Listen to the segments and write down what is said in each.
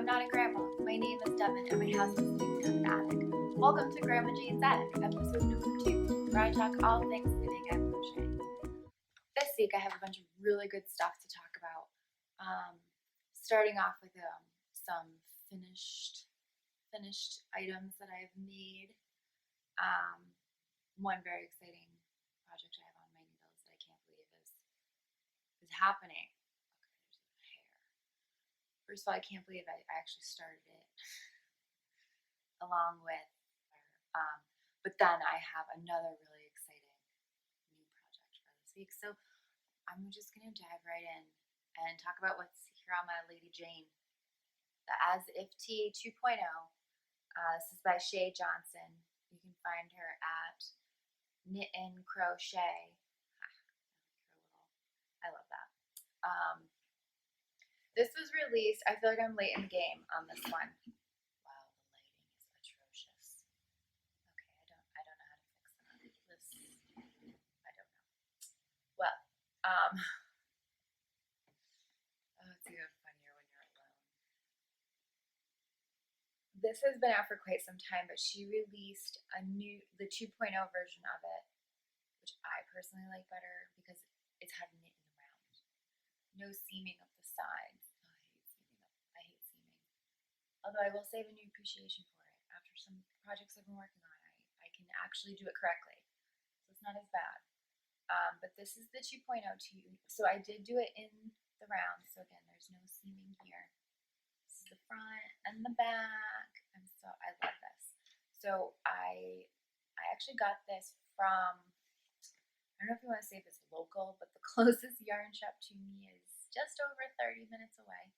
I'm not a grandma. My name is Devon and my house is in an attic. Welcome to Grandma Jane's Attic, episode number 2, where I talk all things knitting and crocheting. This week I have a bunch of really good stuff to talk about. Starting off with some finished items that I've made. One very exciting project I have on my needles that I can't believe is happening. Okay, there's a hair. First of all, I can't believe I actually started it along with but then I have another really exciting new project for this week. So I'm just gonna dive right in and talk about what's here on my Lady Jane. The As If Tee 2.0. This is by Shay Johnson. You can find her at Knit and Crochet. I love that. This was released. I feel like I'm late in the game on this one. Wow, the lighting is atrocious. Okay, I don't know how to fix that. I don't know. Well, it's even funnier when you're alone. This has been out for quite some time, but she released the 2.0 version of it, which I personally like better because it's had knitting around. No seaming up the sides. I hate seaming. Although I will say I have a new appreciation for it. After some projects I've been working on, I can actually do it correctly. So it's not as bad. But this is the 2.0 too. So I did do it in the round. So again, there's no seaming here. This is the front and the back. And so I love this. So I actually got this from, I don't know if you want to say if it's local, but the closest yarn shop to me is just over 30 minutes away.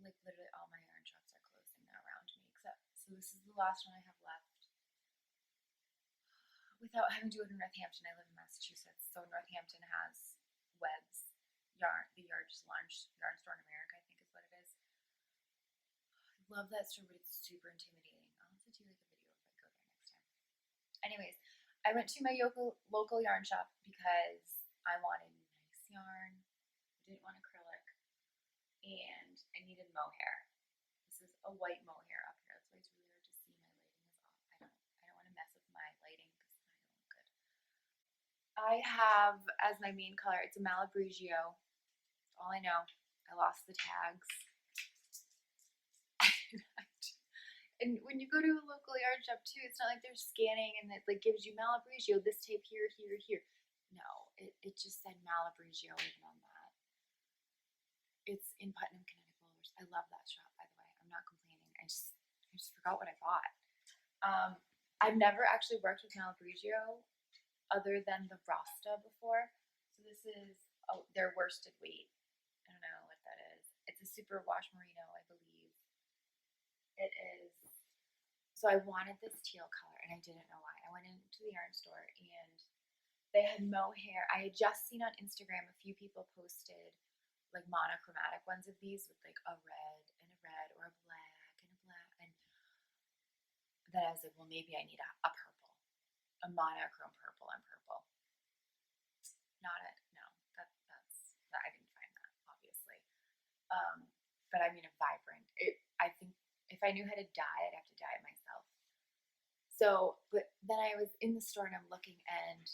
Like literally all my yarn shops are closing now around me, except, so this is the last one I have left. Without having to go to Northampton, I live in Massachusetts, so Northampton has Web's yarn, the largest yarn store in America, I think is what it is. I love that store, but it's super intimidating. I'll have to do like a video if I go there next time. Anyways, I went to my local yarn shop because I wanted nice yarn. I didn't want acrylic, and I needed mohair. This is a white mohair up here. That's why it's really hard to see. My lighting is off. I don't want to mess with my lighting because I don't look good. I have as my main color, it's a Malabrigio. That's all I know. I lost the tags. And when you go to a local yarn shop too, it's not like they're scanning and it like gives you Malabrigio, this tape here, here, here. No, it just said Malabrigio even on that. It's in Putnam, Connecticut. I love that shop, by the way. I'm not complaining. I just forgot what I bought. I've never actually worked with Malabrigio other than the Rasta before. So this is their worsted weight. I don't know what that is. It's a super wash merino, I believe. It is. So I wanted this teal color and I didn't know why. I went into the yarn store and they had mohair. I had just seen on Instagram a few people posted like monochromatic ones of these with like a red or a black and a black, and then I was like, well, maybe I need a purple, a monochrome purple and purple. Not it. No, that's I didn't find that obviously. But I mean a vibrant. I think if I knew how to dye, I'd have to dye it myself. So, but then I was in the store and I'm looking and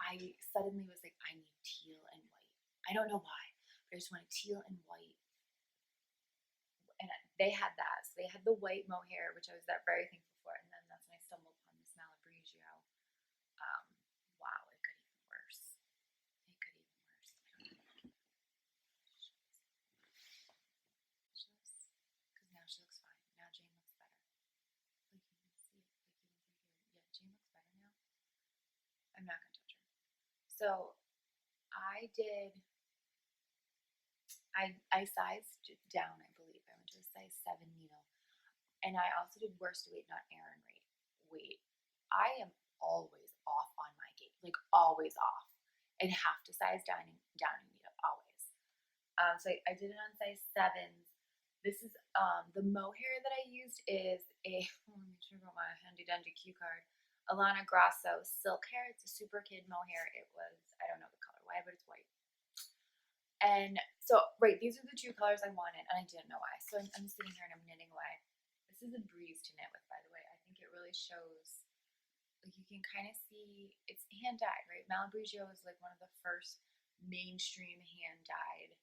I suddenly was like, I need teal and white. I don't know why, but I just wanted teal and white. And they had that. So they had the white mohair, which I was very thankful for. And then that's when I stumbled upon this Malabrigio. Wow, it got even worse. It got even worse. Because now she looks fine. Now Jane looks better. Like you can see it. Like even through here. Yeah, Jane looks better now. I'm not gonna touch her. So I sized down, I believe. I went to a size 7 needle. And I also did worsted weight, not Aran weight. I am always off on my gauge, like always off. And have to size down in needle, always. So I did it on size 7s. This is, the mohair that I used is let me check out my handy dandy cue card. Alana Grasso silk hair. It's a super kid mohair. It was, I don't know the colorway, but it's white. And So, right, these are the two colors I wanted, and I didn't know why. So I'm sitting here and I'm knitting away. This is a breeze to knit with, by the way. I think it really shows, like, you can kind of see, it's hand-dyed, right? Malabrigio is like one of the first mainstream hand-dyed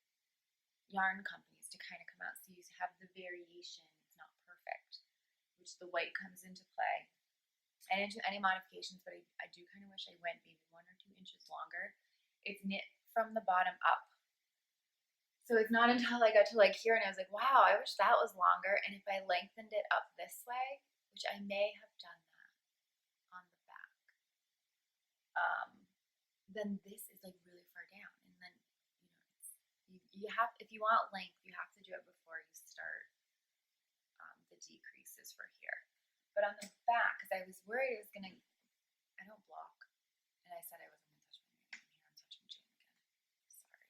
yarn companies to kind of come out. So you have the variation, it's not perfect, which the white comes into play. I didn't do any modifications, but I do kind of wish I went maybe 1 or 2 inches longer. It's knit from the bottom up. So it's not until I got to like here and I was like, wow, I wish that was longer. And if I lengthened it up this way, which I may have done that on the back, then this is like really far down. And then, you have, if you want length, you have to do it before you start the decreases for here. But on the back, because I was worried it was gonna, I don't block, and I said I wasn't gonna touch my knitting. Here I'm touching Jane again. Sorry.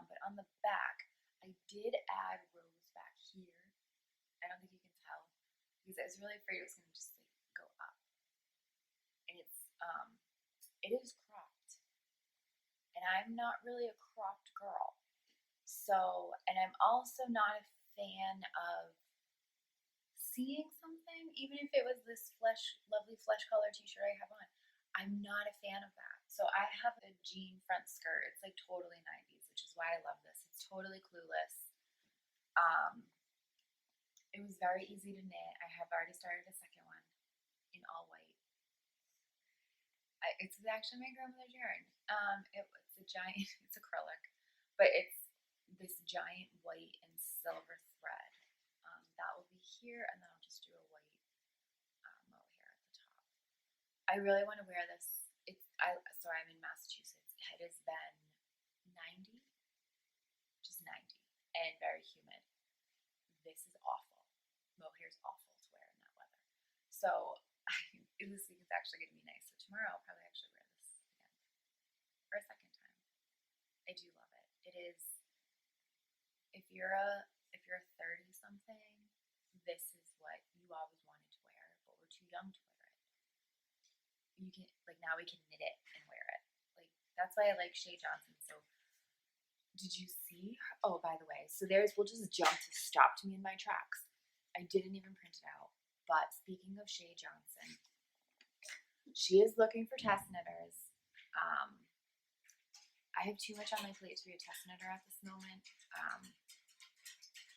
But on the back, I did add rows back here. I don't think you can tell because I was really afraid it was gonna just like go up. And it is cropped, and I'm not really a cropped girl. So, and I'm also not a fan of seeing something, even if it was this lovely flesh color t-shirt I have on. I'm not a fan of that. So I have a jean front skirt. It's like totally 90s, which is why I love this. It's totally clueless. It was very easy to knit. I have already started a second one in all white. It's actually my grandmother's yarn. It's a giant, it's acrylic, but it's this giant white and silver thread. That will be here, and then I'll just do a white mohair at the top. I really want to wear this. So I'm in Massachusetts. It has been 90, just 90, and very humid. This is awful. Mohair's awful to wear in that weather. So this week is actually going to be nice. So tomorrow I'll probably actually wear this again for a second time. I do love it. It is. If you're a 30 something, this is what you always wanted to wear, but we're too young to wear it. You can, like, now we can knit it and wear it. Like, that's why I like Shay Johnson. So did you see? Oh, by the way, so we'll just jump to stopped me in my tracks. I didn't even print it out. But speaking of Shay Johnson, she is looking for test knitters. I have too much on my plate to be a test knitter at this moment.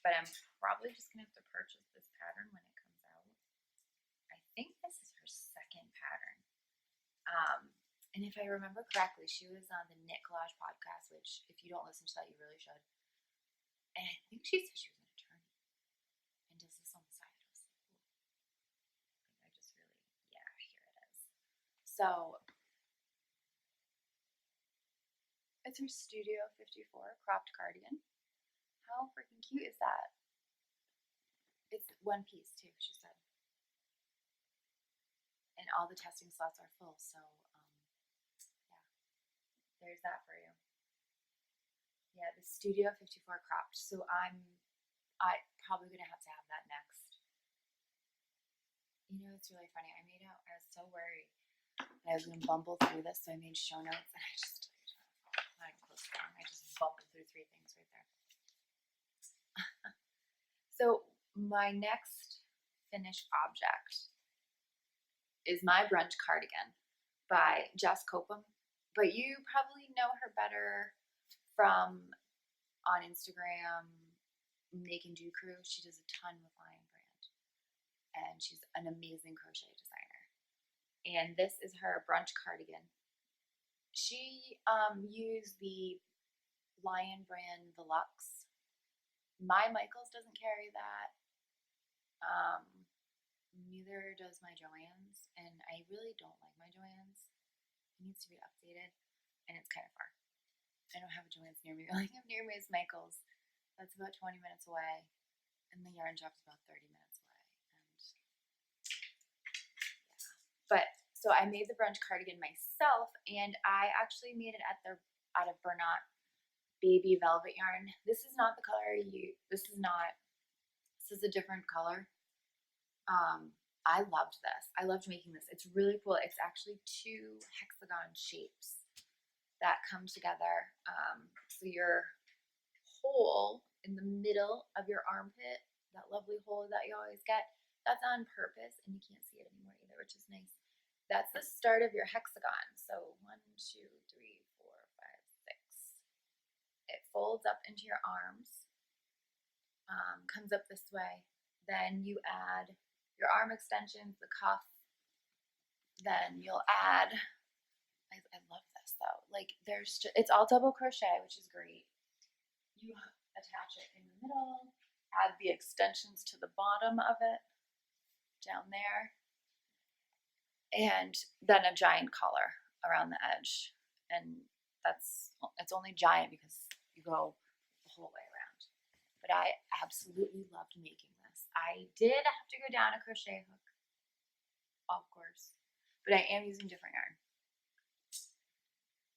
But I'm probably just going to have to purchase this pattern when it comes out. I think this is her second pattern. And if I remember correctly, she was on the Knit Collage podcast, which if you don't listen to that, you really should. And I think she said she was an attorney and does this on the side. I was like, ooh. I just really, yeah, here it is. So it's her Studio 54 cropped cardigan. How freaking cute is that? It's one piece too, she said. And all the testing slots are full, so yeah, there's that for you. Yeah, the Studio 54 cropped. So I'm probably gonna have to have that next. You know, it's really funny. I was so worried that I was gonna bumble through this, so I made show notes and I just not even close down. I just bumbled through 3 things right there. So my next finished object is my brunch cardigan by Jess Coppom, but you probably know her better from on Instagram, Make and Do Crew. She does a ton with Lion Brand, and she's an amazing crochet designer. And this is her brunch cardigan. She used the Lion Brand Deluxe. My Michaels doesn't carry that. Neither does my Joann's, and I really don't like my Joann's. It needs to be updated, and it's kind of far. I don't have a Joann's near me. I have near me is Michaels. That's about 20 minutes away, and the yarn shop's about 30 minutes away. And yeah, but so I made the brunch cardigan myself, and I actually made it out of Bernat baby velvet yarn. This is not the color this is a different color. I loved this. I loved making this. It's really cool. It's actually 2 hexagon shapes that come together. So hole in the middle of your armpit, that lovely hole that you always get, that's on purpose, and you can't see it anymore either, which is nice. That's the start of your hexagon. So 1, 2, 3, 4, 5, 6. It folds up into your arms, comes up this way. Then you add your arm extensions, the cuff. Then you'll add, I love this though, like it's all double crochet, which is great. You attach it in the middle, add the extensions to the bottom of it, down there, and then a giant collar around the edge. And it's only giant because you go the whole way around. But I absolutely loved making this. I did have to go down a crochet hook, of course, but I am using different yarn.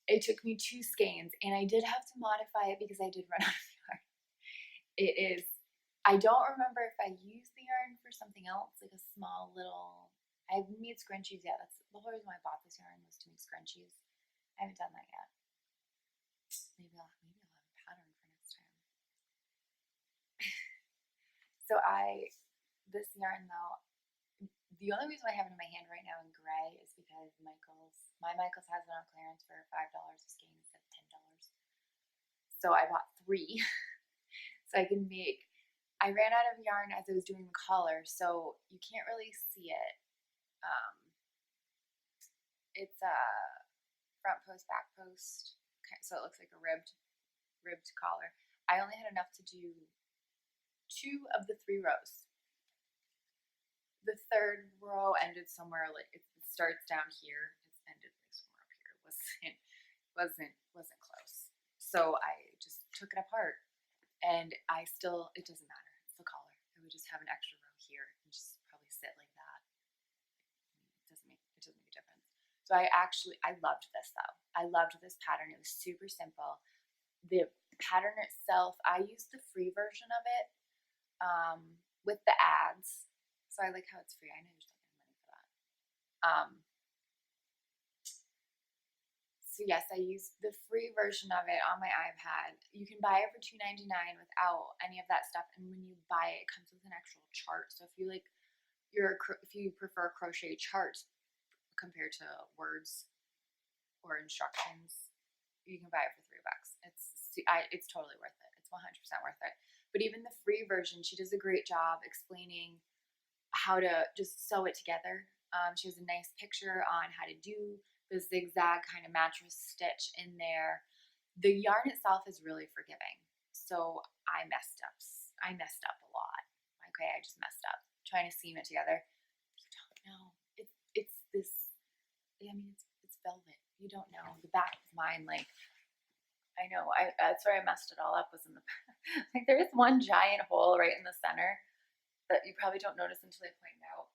It took me 2 skeins, and I did have to modify it because I did run out of yarn. It is, I don't remember if I used the yarn for something else, like a small little, I haven't made scrunchies yet. That's the whole reason why I bought this yarn, was to make scrunchies. I haven't done that yet. Maybe I'll have a pattern for next time. So this yarn though, the only reason I have it in my hand right now in gray is because my Michaels has it on clearance for $5 a skein instead of $10. So I bought 3 so I can make. I ran out of yarn as I was doing the collar, so you can't really see it. It's a front post, back post, so it looks like a ribbed collar. I only had enough to do 2 of the 3 rows. The 3rd row ended somewhere, like it starts down here. It's ended like somewhere up here. It wasn't close. So I just took it apart, and it doesn't matter. It's the collar. I would just have an extra row here and just probably sit like that. It doesn't make a difference. So I loved this though. I loved this pattern. It was super simple. The pattern itself, I used the free version of it with the ads. So I like how it's free. I know you're still getting money for that. So yes, I used the free version of it on my iPad. You can buy it for $2.99 without any of that stuff. And when you buy it, it comes with an actual chart. So if you prefer crochet charts compared to words or instructions, you can buy it for $3. It's totally worth it. It's 100% worth it. But even the free version, she does a great job explaining how to just sew it together. She has a nice picture on how to do the zigzag kind of mattress stitch in there. The yarn itself is really forgiving. So I messed up a lot. Okay, I just messed up trying to seam it together. You don't know. It's this. I mean, it's velvet. You don't know. The back of mine, like, I know. That's where I messed it all up, was in the like. There is one giant hole right in the center that you probably don't notice until I point it out.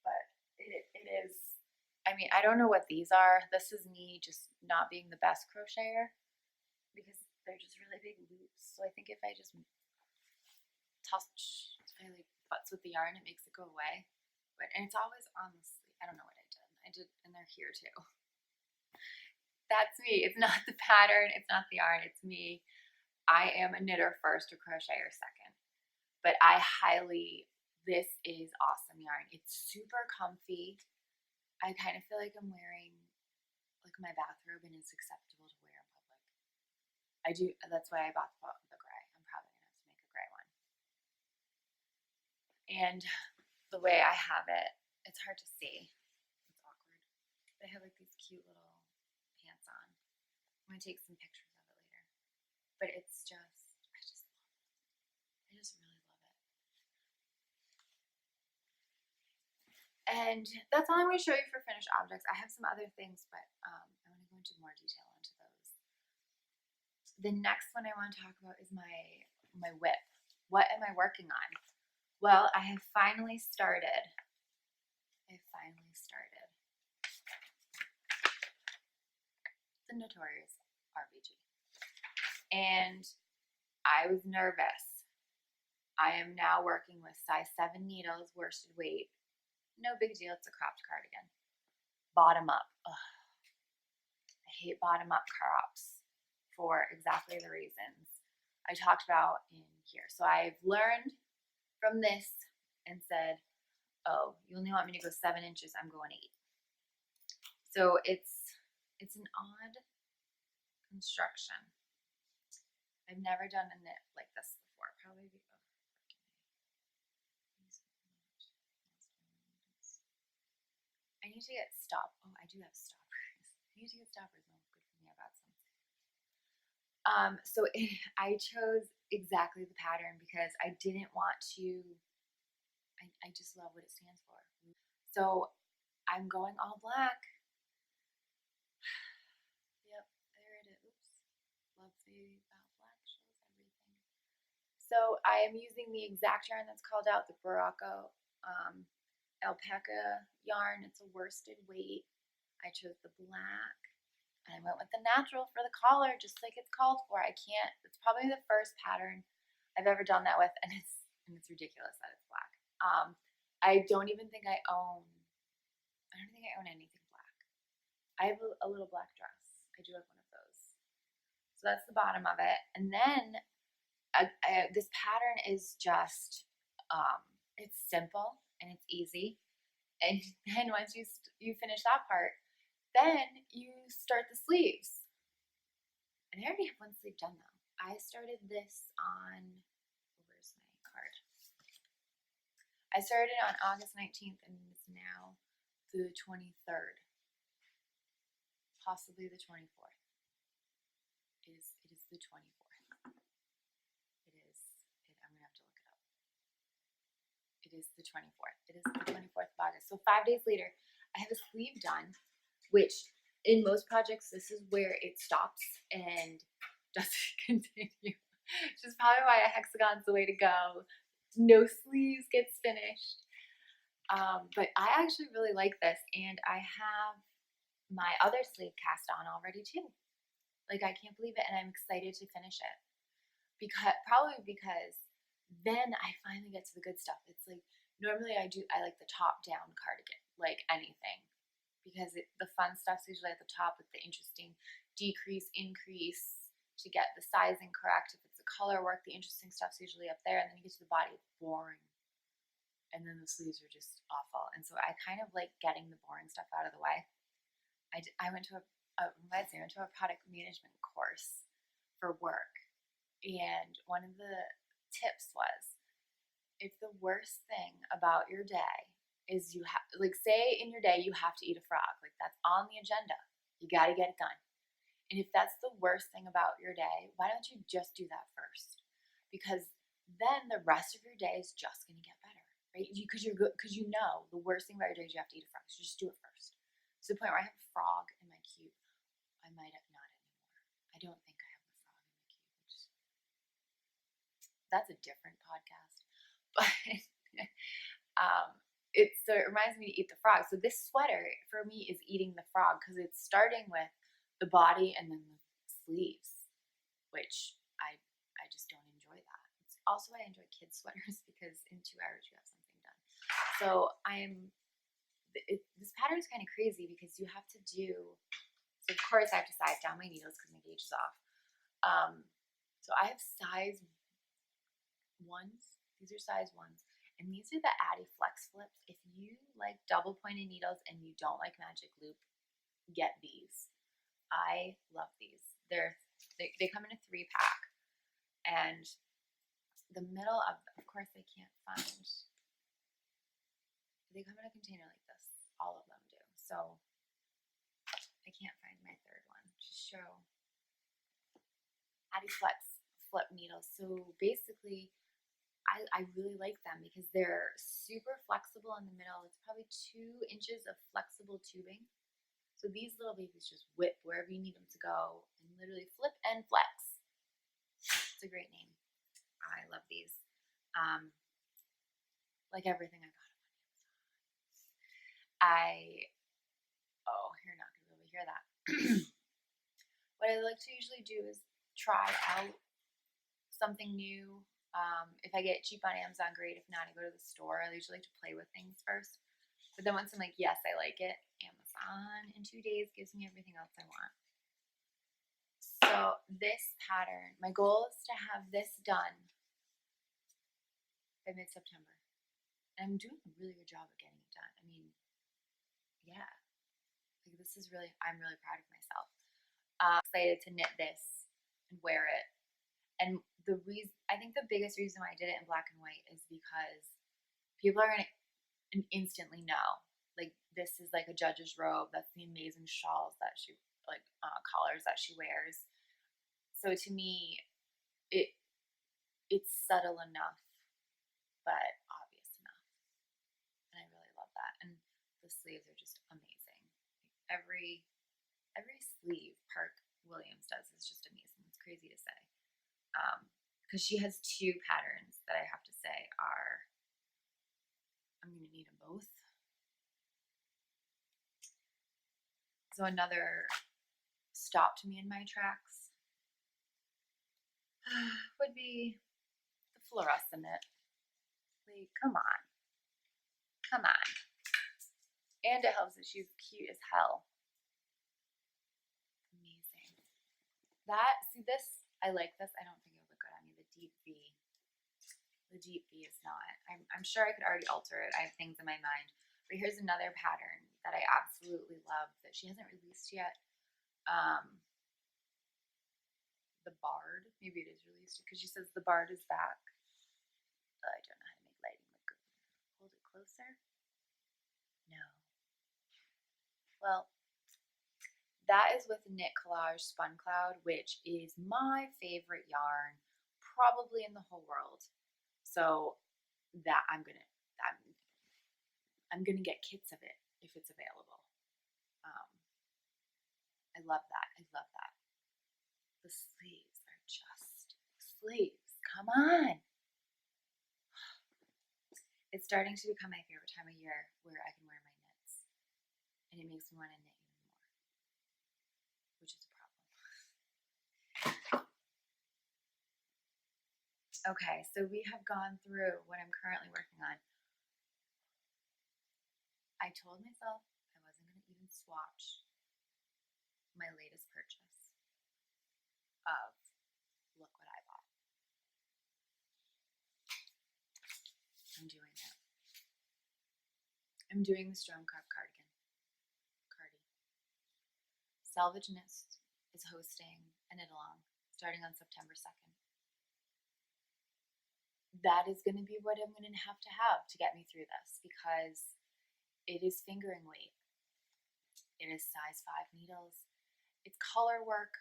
But it is. I mean, I don't know what these are. This is me just not being the best crocheter because they're just really big loops. So I think if I just butts with the yarn, it makes it go away. And it's always on the sleeve. I don't know what I did, and they're here too. That's me. It's not the pattern. It's not the yarn. It's me. I am a knitter first, a crocheter second. But this is awesome yarn. It's super comfy. I kind of feel like I'm wearing like my bathrobe, and it's acceptable to wear in public. I do. That's why I bought the gray. I'm probably going to have to make a gray one. And the way I have it, it's hard to see. It's awkward. But I have like these cute little pants on. I'm going to take some pictures of it later. But it's just, I just love it. I just really love it. And that's all I'm going to show you for finished objects. I have some other things, but I want to go into more detail into those. The next one I want to talk about is my whip. What am I working on? Well, I have finally started. The notorious RBG. And I was nervous. I am now working with size 7 needles, worsted weight. No big deal, it's a cropped cardigan. Bottom up. Ugh. I hate bottom up crops. for exactly the reasons I talked about in here. So I've learned from this and said, oh, you only want me to go 7 inches, I'm going 8. So it's an odd construction. I've never done a knit like this before. Probably I need to get Oh, I do have stoppers. I need to get stoppers. Oh, good for me. I got some. So I chose exactly the pattern because I didn't want to. I just love what it stands for. So I'm going all black. Yep, there it is. Oops. Love the black shows everything. So I am using the exact yarn that's called out, the Barocco alpaca yarn. It's a worsted weight. I chose the black, and I went with the natural for the collar, just like it's called for. It's probably the first pattern I've ever done that with, and it's ridiculous that it's black. I don't think I own anything black. I have a little black dress. I do have one of those. So that's the bottom of it. And then this pattern is just, it's simple and it's easy. And then once you finish that part, then you start the sleeves. And I already have one sleeve done though. I started this on, where's my card? I started on August 19th and it's now the 23rd. Possibly the 24th. It is the 24th. I'm gonna have to look it up. It is the 24th. It is the 24th of August. So 5 days later, I have a sleeve done, which in most projects, this is where it stops and doesn't continue. Which is probably why a hexagon's the way to go. No sleeves gets finished. But I actually really like this, and I have my other sleeve cast on already too. Like, I can't believe it, and I'm excited to finish it. Probably because then I finally get to the good stuff. It's like, normally I like the top down cardigan, like anything, because the fun stuff's usually at the top with the interesting decrease, increase to get the sizing correct. If it's the color work, the interesting stuff's usually up there, and then you get to the body, it's boring. And then the sleeves are just awful. And so I kind of like getting the boring stuff out of the way. I went to a product management course for work, and one of the tips was, if the worst thing about your day is say in your day you have to eat a frog, like that's on the agenda, you got to get it done. And if that's the worst thing about your day, why don't you just do that first? Because then the rest of your day is just going to get better, right? Because you know the worst thing about your day is you have to eat a frog, so just do it first. To the point where I have a frog in my cube. I might have not anymore. I don't think I have the frog in my cube. That's a different podcast. But so it reminds me to eat the frog. So this sweater for me is eating the frog because it's starting with the body and then the sleeves, which I just don't enjoy that. Also, I enjoy kids sweaters because in 2 hours you have something done. So this pattern is kind of crazy because you have to do. So of course I have to size down my needles because my gauge is off. So I have size 1s. These are size 1s. And these are the Addy Flex Flips. If you like double pointed needles and you don't like magic loop, get these. I love these. They come in a 3-pack. And the middle of course I can't find. They come in a container like this. All of them do. So I can't find my third one to show. Addy Flex Flip needles. So basically, I really like them because they're super flexible in the middle. It's probably 2 inches of flexible tubing. So these little babies just whip wherever you need them to go and literally flip and flex. It's a great name. I love these. Like everything I got on Amazon. You're not going to be able to hear that. What I like to usually do is try out something new. If I get cheap on Amazon, great. If not, I go to the store. I usually like to play with things first. But then once I'm like, yes, I like it, Amazon in 2 days gives me everything else I want. So this pattern, my goal is to have this done by mid-September. And I'm doing a really good job of getting it done. I mean, yeah, like this is really, I'm really proud of myself. I'm excited to knit this and wear it. And the reason, I think the biggest reason why I did it in black and white is because people are gonna instantly know, like, this is like a judge's robe. That's the amazing shawls that she, like, collars that she wears. So to me, it's subtle enough, but obvious enough, and I really love that. And the sleeves are just amazing. Like every sleeve Park Williams does is just amazing. It's crazy to say, because she has two patterns that I have to say are, I'm gonna need them both. So another stopped me in my tracks would be the fluorescent knit. Like, come on. Come on. And it helps that she's cute as hell. Amazing. That, see this, I like this. I don't think it would look good on me. The deep V. The deep V is not. I'm sure I could already alter it. I have things in my mind. But here's another pattern that I absolutely love that she hasn't released yet. The Bard. Maybe it is released because she says the Bard is back. I don't know how to make lighting look good. Hold it closer. No. Well, that is with Knit Collage Spun Cloud, which is my favorite yarn probably in the whole world. So that I'm gonna get kits of it if it's available. I love that. I love that. The sleeves are just sleeves. Come on. It's starting to become my favorite time of year where I can wear my knits. And it makes me want to knit even more, which is a problem. Okay, so we have gone through what I'm currently working on. I told myself I wasn't going to even swatch my latest purchase of look what I bought. I'm doing it. I'm doing the Stromkarp cardigan. Salvage Knits is hosting a knit along starting on September 2nd. That is going to be what I'm going to have to get me through this, because it is fingering weight. It is size 5 needles. It's color work.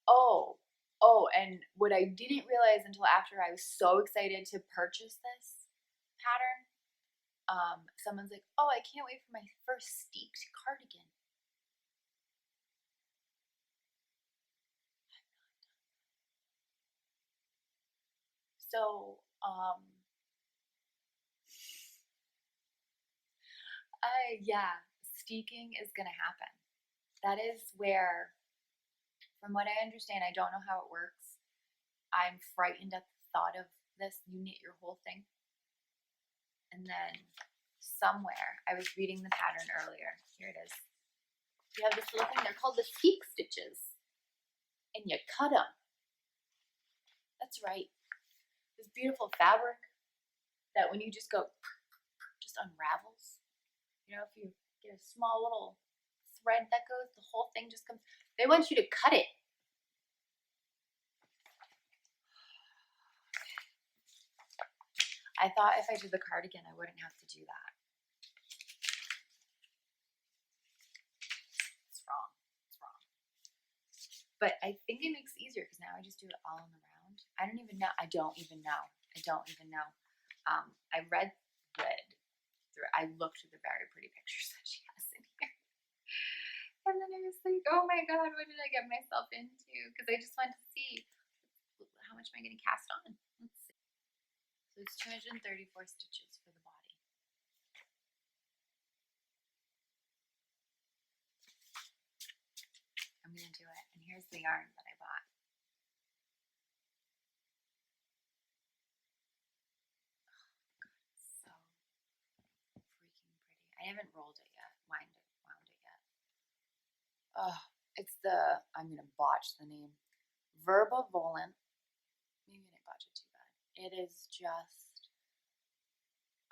Oh, and what I didn't realize until after I was so excited to purchase this pattern, someone's like, oh, I can't wait for my first steeked cardigan. So, yeah, steeking is gonna happen. That is where, from what I understand, I don't know how it works. I'm frightened at the thought of this. You knit your whole thing, and then somewhere, I was reading the pattern earlier. Here it is. You have this little thing. They're called the steek stitches, and you cut them. That's right. This beautiful fabric that when you just go, just unravels. You know, if you get a small little thread that goes, the whole thing just comes. They want you to cut it. I thought if I did the cardigan, I wouldn't have to do that. It's wrong. It's wrong. But I think it makes it easier because now I just do it all in the round. I don't even know. I don't even know. I read through. I looked through the very pretty pictures that she has in here, and then I was like, oh my god, what did I get myself into? Because I just wanted to see how much am I going to cast on. Let's see. So it's 234 stitches for the body. I'm going to do it. And here's the yarn that I bought. Oh god, it's so freaking pretty. I haven't rolled it yet, wound it yet. Oh, it's the, I'm going to botch the name. Verba Volant. Maybe I didn't botch it too bad. It is just,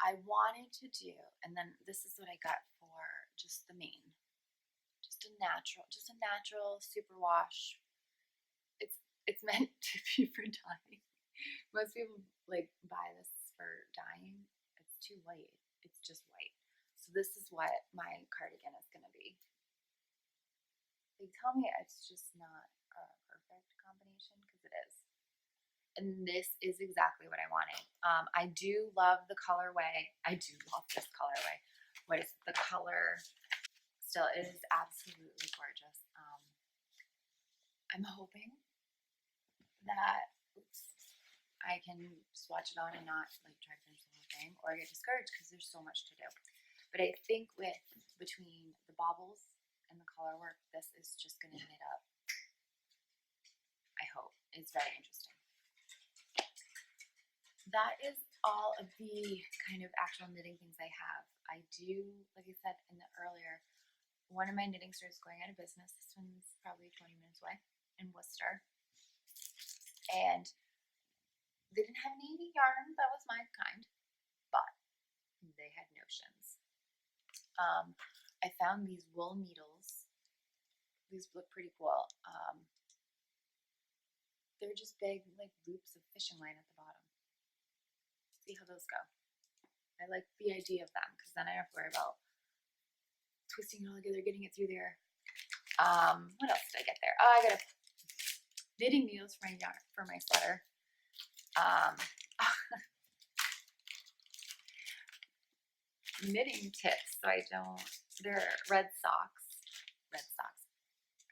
I wanted to do, and then this is what I got for just the main. Just a natural superwash. It's meant to be for dyeing. Most people like buy this for dyeing. It's too white. It's just white. So this is what my cardigan is gonna be. They tell me it's just not a perfect combination because it is. And this is exactly what I wanted. I do love the colorway. I do love this colorway. What is the color? Still, it is absolutely gorgeous. I'm hoping that I can swatch it on and not like try to finish the whole thing, or I get discouraged because there's so much to do. But I think between the baubles and the color work, this is just gonna knit up. I hope. It's very interesting. That is all of the kind of actual knitting things I have. I do, like I said in the earlier, one of my knitting stores is going out of business. This one's probably 20 minutes away in Worcester. And they didn't have any yarn that was my kind, but they had notions. I found these wool needles. These look pretty cool. They're just big like loops of fishing line at the bottom. See how those go. I like the idea of them because then I don't have to worry about twisting it all together, getting it through there. What else did I get there? Oh, I got a knitting needles for my yarn for my sweater. Knitting tips so I don't. They're red socks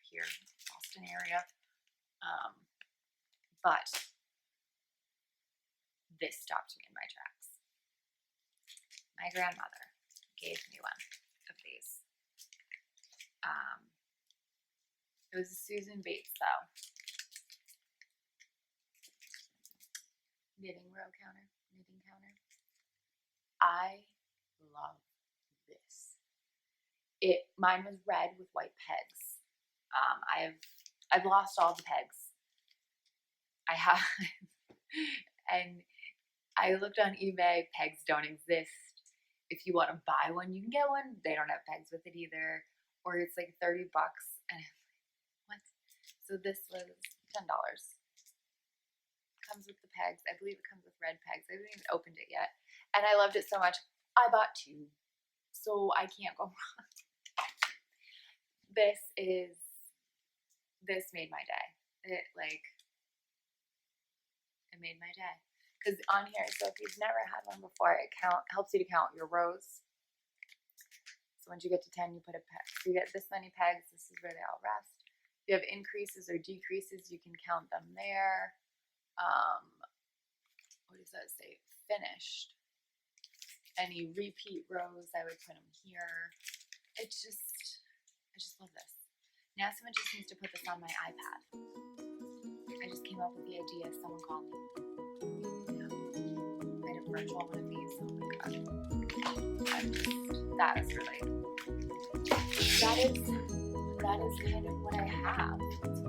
here, Boston area. But this stopped me in my tracks. My grandmother gave me one of these. It was a Susan Bates though. Knitting counter. I love this. Mine was red with white pegs. I've lost all the pegs. I have, and I looked on eBay. Pegs don't exist. If you want to buy one, you can get one. They don't have pegs with it either, or it's like $30. And I'm like, what? So this was $10. Comes with the pegs. I believe it comes with red pegs. I haven't even opened it yet, and I loved it so much. I bought 2, so I can't go wrong. This made my day. It made my day. Because on here, so if you've never had one before, it helps you to count your rows. So once you get to 10, you put a peg. So you get this many pegs. This is where they all rest. If you have increases or decreases, you can count them there. What does that say? Finished. Any repeat rows, I would put them here. I just love this. Now someone just needs to put this on my iPad. I just came up with the idea. Someone called me. I had a virtual one of these. Oh my god. That is kind of what I have. It's